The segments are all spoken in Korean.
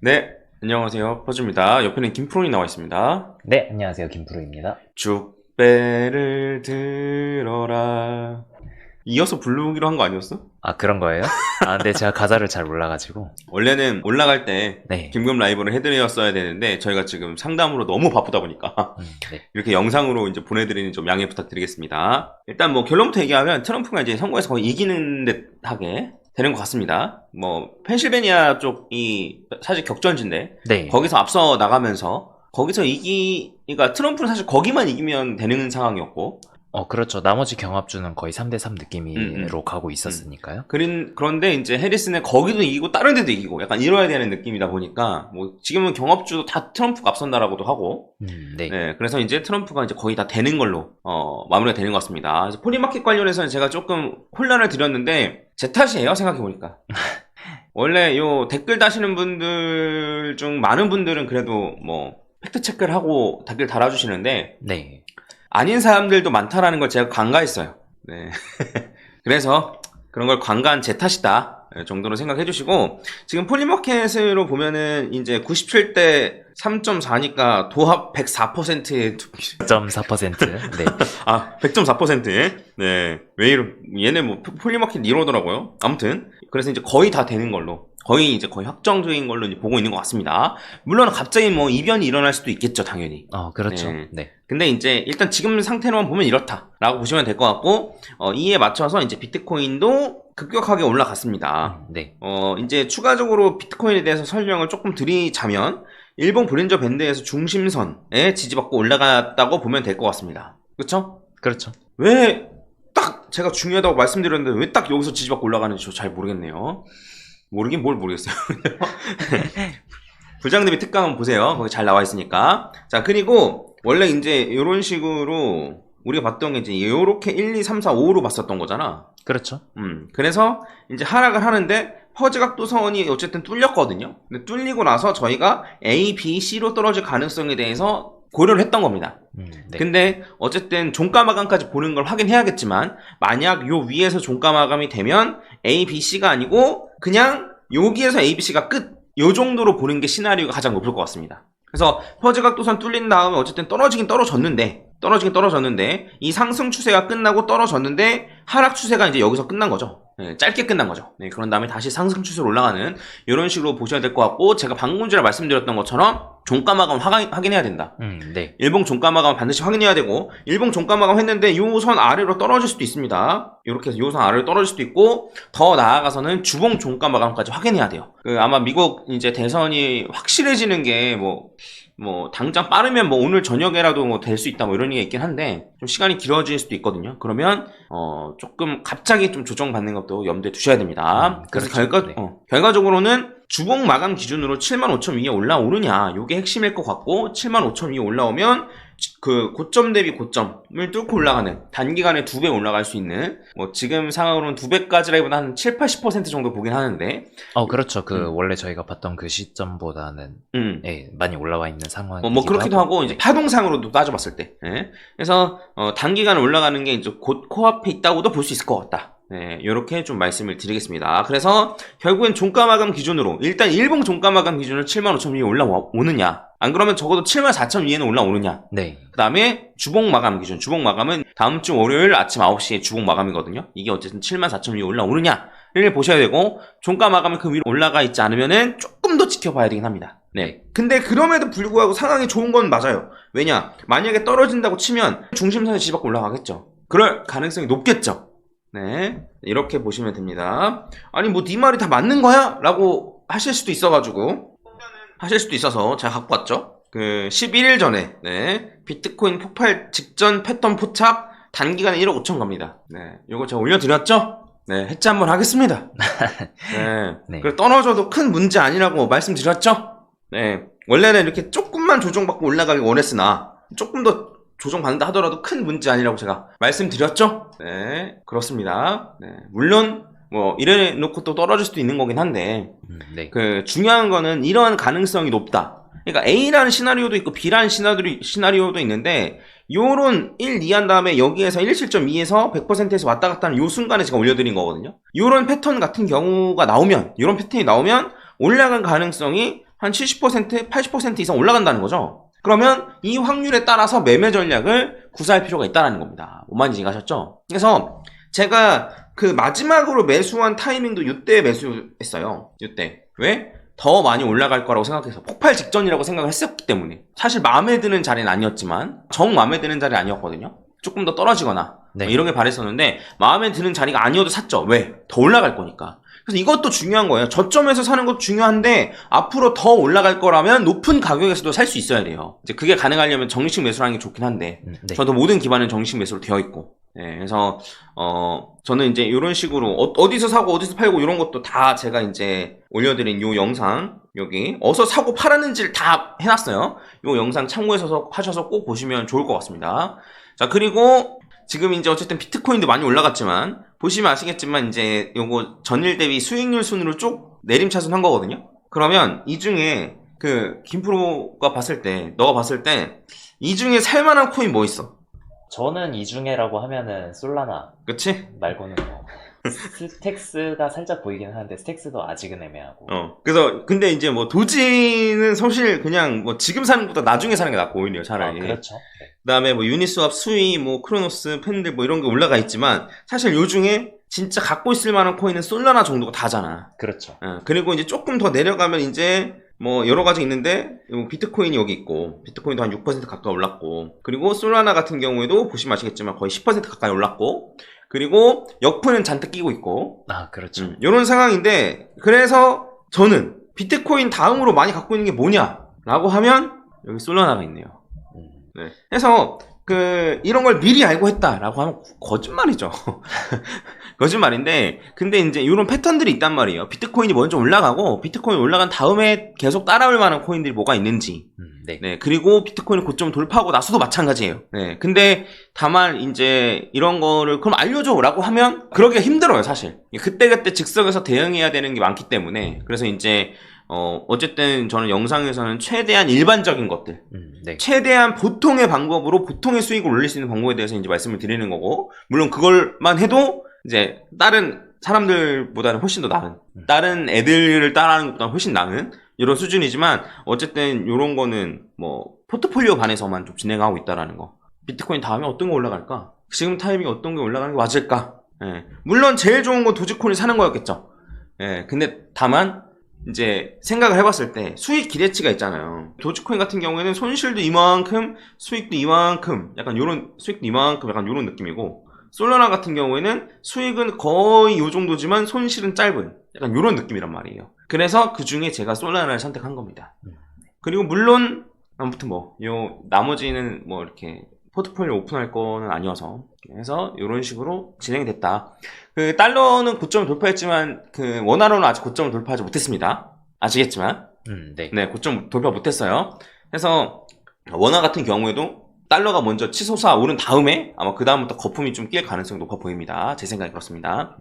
네, 안녕하세요. 퍼즈입니다. 옆에는 김프로이 나와 있습니다. 네, 안녕하세요. 김프로입니다. 죽배를 들어라. 이어서 부르기로 한 거 아니었어? 아, 그런 거예요? 아, 근데 제가 가사를 잘 몰라가지고. 원래는 올라갈 때 네. 김금 라이브를 해드렸어야 되는데 저희가 지금 상담으로 너무 바쁘다 보니까 네. 이렇게 영상으로 이제 보내드리는 좀 양해 부탁드리겠습니다. 일단 뭐 결론부터 얘기하면 트럼프가 이제 선거에서 거의 이기는 듯하게 되는 것 같습니다. 뭐 펜실베니아 쪽이 사실 격전지인데 네. 거기서 앞서 나가면서 거기서 그러니까 트럼프는 사실 거기만 이기면 되는 상황이었고 그렇죠. 나머지 경합주는 거의 3대3 느낌으로 가고 있었으니까요. 그런데 이제 해리스는 거기도 이기고 다른 데도 이기고 약간 이뤄야 되는 느낌이다 보니까 뭐 지금은 경합주도 다 트럼프가 앞선다라고도 하고 네. 네, 그래서 이제 트럼프가 이제 거의 다 되는 걸로 마무리가 되는 것 같습니다. 그래서 폴리마켓 관련해서는 제가 조금 혼란을 드렸는데 제 탓이에요, 생각해보니까. 원래 요 댓글 다시는 분들 중 많은 분들은 그래도 뭐 팩트 체크를 하고 댓글 달아주시는데 네. 아닌 사람들도 많다라는 걸 제가 간과했어요. 네. 그래서 그런 걸 간과한 제 탓이다 정도로 생각해 주시고, 지금 폴리마켓으로 보면은 이제 97대 3.4니까 도합 104%의 0.4%. 네. 아, 100.4%에? 네. 왜 얘네 뭐 폴리마켓 이러더라고요. 아무튼. 그래서 이제 거의 다 되는 걸로. 거의 확정적인 걸로 이제 보고 있는 것 같습니다. 물론 갑자기 뭐 이변이 일어날 수도 있겠죠, 당연히. 그렇죠. 네. 네. 근데 이제 일단 지금 상태로만 보면 이렇다라고 보시면 될 것 같고, 이에 맞춰서 이제 비트코인도 급격하게 올라갔습니다. 네. 이제 추가적으로 비트코인에 대해서 설명을 조금 드리자면, 일본 브린저 밴드에서 중심선에 지지받고 올라갔다고 보면 될 것 같습니다. 그쵸? 그렇죠. 왜 딱 제가 중요하다고 말씀드렸는데 왜 딱 여기서 지지받고 올라가는지 저 잘 모르겠네요. 모르긴 뭘 모르겠어요. 부장 대비 특강 한번 보세요. 거기 잘 나와 있으니까. 자, 그리고 원래 이제 이런 식으로 우리가 봤던 게 이제 요렇게 1, 2, 3, 4, 5로 봤었던 거잖아. 그렇죠. 그래서 이제 하락을 하는데 퍼즈 각도선이 어쨌든 뚫렸거든요. 근데 뚫리고 나서 저희가 A, B, C로 떨어질 가능성에 대해서 고려를 했던 겁니다. 네. 근데 어쨌든 종가 마감까지 보는 걸 확인해야겠지만 만약 요 위에서 종가 마감이 되면 A, B, C가 아니고 그냥 여기에서 A, B, C가 끝, 요 정도로 보는 게 시나리오가 가장 높을 것 같습니다. 그래서 퍼즈 각도선 뚫린 다음에 어쨌든 떨어지긴 떨어졌는데 이 상승 추세가 끝나고 떨어졌는데 하락 추세가 이제 여기서 끝난 거죠. 네, 짧게 끝난 거죠. 네, 그런 다음에 다시 상승 추세로 올라가는 이런 식으로 보셔야 될 것 같고, 제가 방금 전에 말씀드렸던 것처럼 종가 마감 확인해야 된다. 네. 일봉 종가 마감 반드시 확인해야 되고, 일봉 종가 마감 했는데 요 선 아래로 떨어질 수도 있습니다. 이렇게 해서 요 선 아래로 떨어질 수도 있고, 더 나아가서는 주봉 종가 마감까지 확인해야 돼요. 아마 미국 이제 대선이 확실해지는 게 뭐 당장 빠르면 뭐 오늘 저녁에라도 뭐 될 수 있다 뭐 이런 얘기가 있긴 한데 좀 시간이 길어질 수도 있거든요. 그러면 조금 갑자기 좀 조정받는 것도 염두에 두셔야 됩니다. 그래서 그렇죠. 결과적으로는 주봉 마감 기준으로 75,000 위에 올라오느냐, 요게 핵심일 것 같고, 75,000 위에 올라오면 그 고점 대비 고점을 뚫고 올라가는, 단기간에 2배 올라갈 수 있는, 뭐 지금 상황으로는 2배까지라기보다 한 7, 80% 정도 보긴 하는데 그렇죠. 원래 저희가 봤던 그 시점보다는 많이 올라와 있는 상황. 뭐 그렇기도 하고 이제 파동상으로도 따져봤을 때. 예. 그래서 단기간에 올라가는 게 이제 곧 코앞에 있다고도 볼 수 있을 것 같다. 네, 요렇게 좀 말씀을 드리겠습니다. 그래서 결국엔 종가 마감 기준으로 일단 일봉 종가 마감 기준으로 75,000 위에 올라오느냐, 안 그러면 적어도 74,000 위에는 올라오느냐. 네. 그 다음에 주봉 마감 기준, 주봉 마감은 다음 주 월요일 아침 9시에 주봉 마감이거든요. 이게 어쨌든 74,000 위에 올라오느냐를 보셔야 되고, 종가 마감이 그 위로 올라가 있지 않으면은 조금 더 지켜봐야 되긴 합니다. 네. 근데 그럼에도 불구하고 상황이 좋은 건 맞아요. 왜냐? 만약에 떨어진다고 치면 중심선에 지지받고 올라가겠죠. 그럴 가능성이 높겠죠. 네, 이렇게 보시면 됩니다. 아니 뭐 네 말이 다 맞는 거야? 라고 하실 수도 있어서 제가 갖고 왔죠. 그 11일 전에 비트코인 폭발 직전 패턴 포착 단기간에 1억 5천 갑니다. 네, 요거 제가 올려드렸죠? 네, 해체 한번 하겠습니다. 네, 네. 그리고 떨어져도 큰 문제 아니라고 말씀드렸죠? 네, 원래는 이렇게 조금만 조정받고 올라가길 원했으나 조금 더 조정받는다 하더라도 큰 문제 아니라고 제가 말씀드렸죠? 네, 그렇습니다. 네, 물론 뭐 이래 놓고 또 떨어질 수도 있는 거긴 한데 네. 그 중요한 거는 이러한 가능성이 높다. 그러니까 A라는 시나리오도 있고 B라는 시나리오도 있는데, 요런 1, 2 한 다음에 여기에서 17.2에서 100%에서 왔다 갔다 하는 요 순간에 제가 올려드린 거거든요. 요런 패턴 같은 경우가 나오면, 요런 패턴이 나오면 올라간 가능성이 한 70%, 80% 이상 올라간다는 거죠. 그러면 이 확률에 따라서 매매 전략을 구사할 필요가 있다는 겁니다. 뭔 말인지 이해하셨죠? 그래서 제가 그 마지막으로 매수한 타이밍도 이때 매수했어요. 이때. 왜? 더 많이 올라갈 거라고 생각해서 폭발 직전이라고 생각을 했었기 때문에 사실 마음에 드는 자리는 아니었지만 정 마음에 드는 자리 아니었거든요. 조금 더 떨어지거나 네. 뭐 이런 게 바랬었는데 마음에 드는 자리가 아니어도 샀죠. 왜? 더 올라갈 거니까. 그래서 이것도 중요한 거예요. 저점에서 사는 것도 중요한데 앞으로 더 올라갈 거라면 높은 가격에서도 살 수 있어야 돼요. 이제 그게 가능하려면 정식 매수라는 게 좋긴 한데 네. 저도 모든 기반은 정식 매수로 되어 있고 네, 그래서 저는 이제 이런 식으로 어디서 사고 어디서 팔고 이런 것도 다 제가 이제 올려드린 요 영상 여기 어디서 사고 팔았는지를 다 해놨어요. 요 영상 참고해서 하셔서 꼭 보시면 좋을 것 같습니다. 자, 그리고 지금 이제 어쨌든 비트코인도 많이 올라갔지만 보시면 아시겠지만 이제 요거 전일 대비 수익률 순으로 쭉 내림차순 한 거거든요. 그러면 이 중에 그 김프로가 봤을 때 너가 봤을 때 이 중에 살만한 코인 뭐 있어? 저는 이 중에라고 하면은 솔라나 그치? 말고는 뭐 스택스가 살짝 보이긴 하는데 스택스도 아직은 애매하고. 그래서 근데 이제 뭐 도지는 사실 그냥 뭐 지금 사는 것보다 나중에 사는 게 낫고 오히려 차라리. 그렇죠. 네. 그다음에 뭐 유니스왑, 수이, 뭐 크로노스, 팬들 뭐 이런 게 올라가 있지만 사실 요 중에 진짜 갖고 있을 만한 코인은 솔라나 정도가 다잖아. 그렇죠. 그리고 이제 조금 더 내려가면 이제 뭐 여러 가지 있는데 비트코인이 여기 있고 비트코인도 한 6% 가까이 올랐고 그리고 솔라나 같은 경우에도 보시면 아시겠지만 거의 10% 가까이 올랐고 그리고 역프는 잔뜩 끼고 있고 그렇죠. 이런 상황인데 그래서 저는 비트코인 다음으로 많이 갖고 있는 게 뭐냐라고 하면 여기 솔라나가 있네요. 네. 그래서 이런 걸 미리 알고 했다라고 하면 거짓말이죠. 거짓말인데 근데 이제 이런 패턴들이 있단 말이에요. 비트코인이 먼저 올라가고 비트코인 올라간 다음에 계속 따라올 만한 코인들이 뭐가 있는지 네. 그리고 비트코인이 고점 돌파하고 나서도 마찬가지예요. 네. 근데 다만 이제 이런 거를 그럼 알려줘 라고 하면 그러기가 힘들어요 사실. 그때그때 즉석에서 대응해야 되는 게 많기 때문에 그래서 이제 어쨌든 저는 영상에서는 최대한 일반적인 것들, 네. 최대한 보통의 방법으로 보통의 수익을 올릴 수 있는 방법에 대해서 이제 말씀을 드리는 거고, 물론 그걸만 해도 이제 다른 사람들보다는 훨씬 더 나은, 다른 애들을 따라하는 것보다는 훨씬 나은 이런 수준이지만 어쨌든 이런 거는 뭐 포트폴리오 반에서만 좀 진행하고 있다라는 거. 비트코인 다음에 어떤 거 올라갈까? 지금 타이밍에 어떤 게 올라가는 게 맞을까? 예. 물론 제일 좋은 건 도지코인을 사는 거였겠죠. 예. 근데 다만 이제 생각을 해봤을 때 수익 기대치가 있잖아요. 도지코인 같은 경우에는 손실도 이만큼, 수익도 이만큼, 약간 요런 수익도 이만큼, 약간 요런 느낌이고, 솔라나 같은 경우에는 수익은 거의 요 정도지만 손실은 짧은, 약간 요런 느낌이란 말이에요. 그래서 그 중에 제가 솔라나를 선택한 겁니다. 그리고 물론 아무튼 뭐 요 나머지는 뭐 이렇게 포트폴리오 오픈할 거는 아니어서 그래서 이런 식으로 진행이 됐다. 그 달러는 고점을 돌파했지만 그 원화로는 아직 고점을 돌파하지 못했습니다. 아시겠지만 네 고점 돌파 못했어요. 그래서 원화 같은 경우에도 달러가 먼저 치솟아 오른 다음에 아마 그 다음부터 거품이 좀 낄 가능성이 높아 보입니다. 제 생각이 그렇습니다.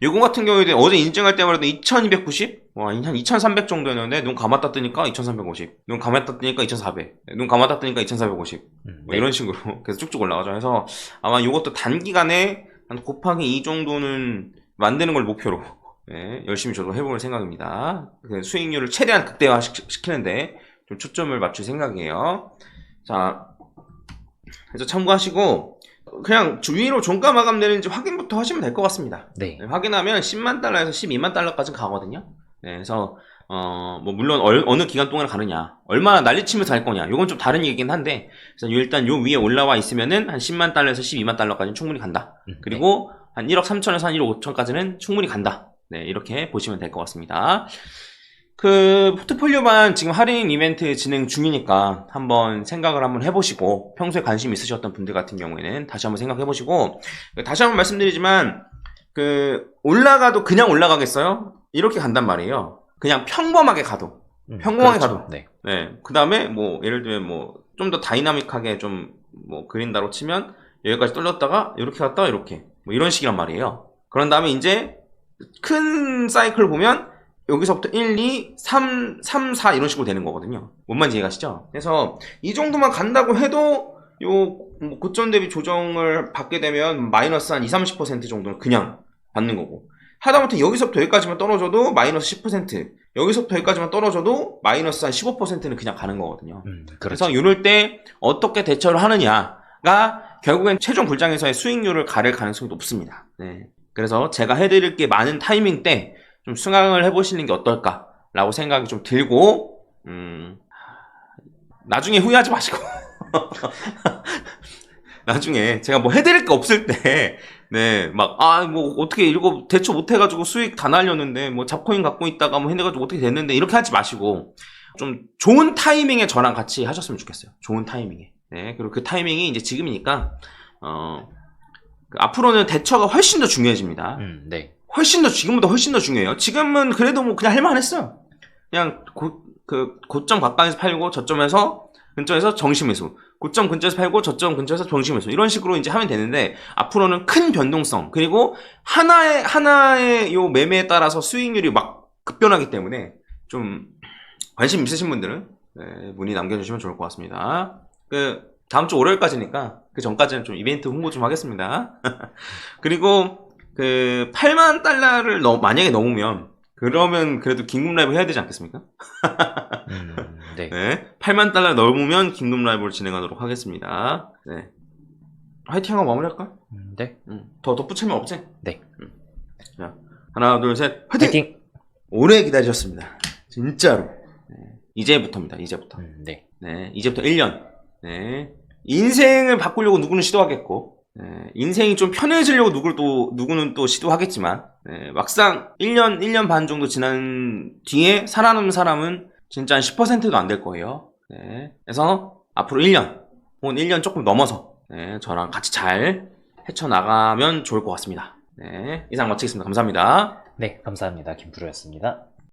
요거 같은 경우에도 어제 인증할 때만 해도 2290? 한 2300 정도였는데 눈 감았다 뜨니까 2350, 눈 감았다 뜨니까 2400, 눈 감았다 뜨니까 2450 뭐 이런 식으로 계속 쭉쭉 올라가죠. 그래서 아마 요것도 단기간에 한 곱하기 2 정도는 만드는 걸 목표로 열심히 저도 해볼 생각입니다. 수익률을 최대한 극대화 시키는데 좀 초점을 맞출 생각이에요. 자, 그래서 참고하시고 그냥 주위로 종가 마감 되는지 확인부터 하시면 될 것 같습니다. 네, 확인하면 10만 달러에서 12만 달러까지 가거든요. 네, 그래서 뭐 물론 어느 기간 동안 가느냐, 얼마나 난리치면서 할 거냐, 요건 좀 다른 얘기긴 한데, 그래서 일단 요 위에 올라와 있으면은 한 10만 달러에서 12만 달러까지는 충분히 간다. 그리고 한 1억 3천에서 한 1억 5천까지는 충분히 간다. 네, 이렇게 보시면 될 것 같습니다. 그 포트폴리오만 지금 할인 이벤트 진행 중이니까 한번 생각을 한번 해보시고, 평소에 관심 있으셨던 분들 같은 경우에는 다시 한번 생각해보시고, 다시 한번 말씀드리지만 올라가도 그냥 올라가겠어요? 이렇게 간단 말이에요. 그냥 평범하게 가도 평범하게 그렇죠. 가도 네. 그 다음에 뭐 예를 들면 뭐 좀 더 다이나믹하게 좀 뭐 그린다로 치면 여기까지 떨렸다가 이렇게 갔다가 이렇게 뭐 이런 식이란 말이에요. 그런 다음에 이제 큰 사이클 보면 여기서부터 1, 2, 3, 4 이런 식으로 되는 거거든요. 뭔 말인지 이해가시죠? 그래서 이 정도만 간다고 해도 요 뭐 고점 대비 조정을 받게 되면 마이너스 한 20, 30% 정도는 그냥 받는 거고, 하다못해 여기서부터 여기까지만 떨어져도 마이너스 10%, 여기서부터 여기까지만 떨어져도 마이너스 한 15%는 그냥 가는 거거든요. 그렇죠. 그래서 이럴 때 어떻게 대처를 하느냐가 결국엔 최종 불장에서의 수익률을 가를 가능성이 높습니다. 네. 그래서 제가 해드릴 게 많은 타이밍 때 좀 승항을 해보시는 게 어떨까라고 생각이 좀 들고, 나중에 후회하지 마시고. 나중에 제가 뭐 해드릴 게 없을 때, 네, 막, 뭐, 어떻게 이거 대처 못해가지고 수익 다 날렸는데, 뭐, 잡코인 갖고 있다가 뭐 해가지고 어떻게 됐는데, 이렇게 하지 마시고, 좀 좋은 타이밍에 저랑 같이 하셨으면 좋겠어요. 좋은 타이밍에. 네, 그리고 그 타이밍이 이제 지금이니까, 앞으로는 대처가 훨씬 더 중요해집니다. 네. 지금보다 훨씬 더 중요해요. 지금은 그래도 뭐 그냥 할만했어요. 그냥 고점 가까이서 팔고 저점에서 근처에서 정시매수, 고점 근처에서 팔고 저점 근처에서 정시매수, 이런 식으로 이제 하면 되는데, 앞으로는 큰 변동성, 그리고 하나의 요 매매에 따라서 수익률이 막 급변하기 때문에 좀 관심 있으신 분들은 문의 남겨주시면 좋을 것 같습니다. 다음 주 월요일까지니까 그 전까지는 좀 이벤트 홍보 좀 하겠습니다. 그리고 8만 달러를 만약에 넘으면, 그러면 그래도 긴급 라이브 해야 되지 않겠습니까? 네. 네. 8만 달러 넘으면 긴급 라이브를 진행하도록 하겠습니다. 네. 화이팅하고 마무리할까? 네. 더 덧붙이면 없지? 네. 자, 하나, 둘, 셋. 화이팅! 화이팅! 오래 기다리셨습니다. 진짜로. 네. 이제부터입니다. 이제부터. 네. 네. 이제부터 1년. 네. 인생을 바꾸려고 누구는 시도하겠고, 네, 인생이 좀 편해지려고 누구는 또 시도하겠지만, 네, 막상 1년 반 정도 지난 뒤에 살아남는 사람은 진짜 한 10%도 안 될 거예요. 네, 그래서 앞으로 1년, 혹은 1년 조금 넘어서, 네, 저랑 같이 잘 헤쳐나가면 좋을 것 같습니다. 네, 이상 마치겠습니다. 감사합니다. 네, 감사합니다. 김프로였습니다.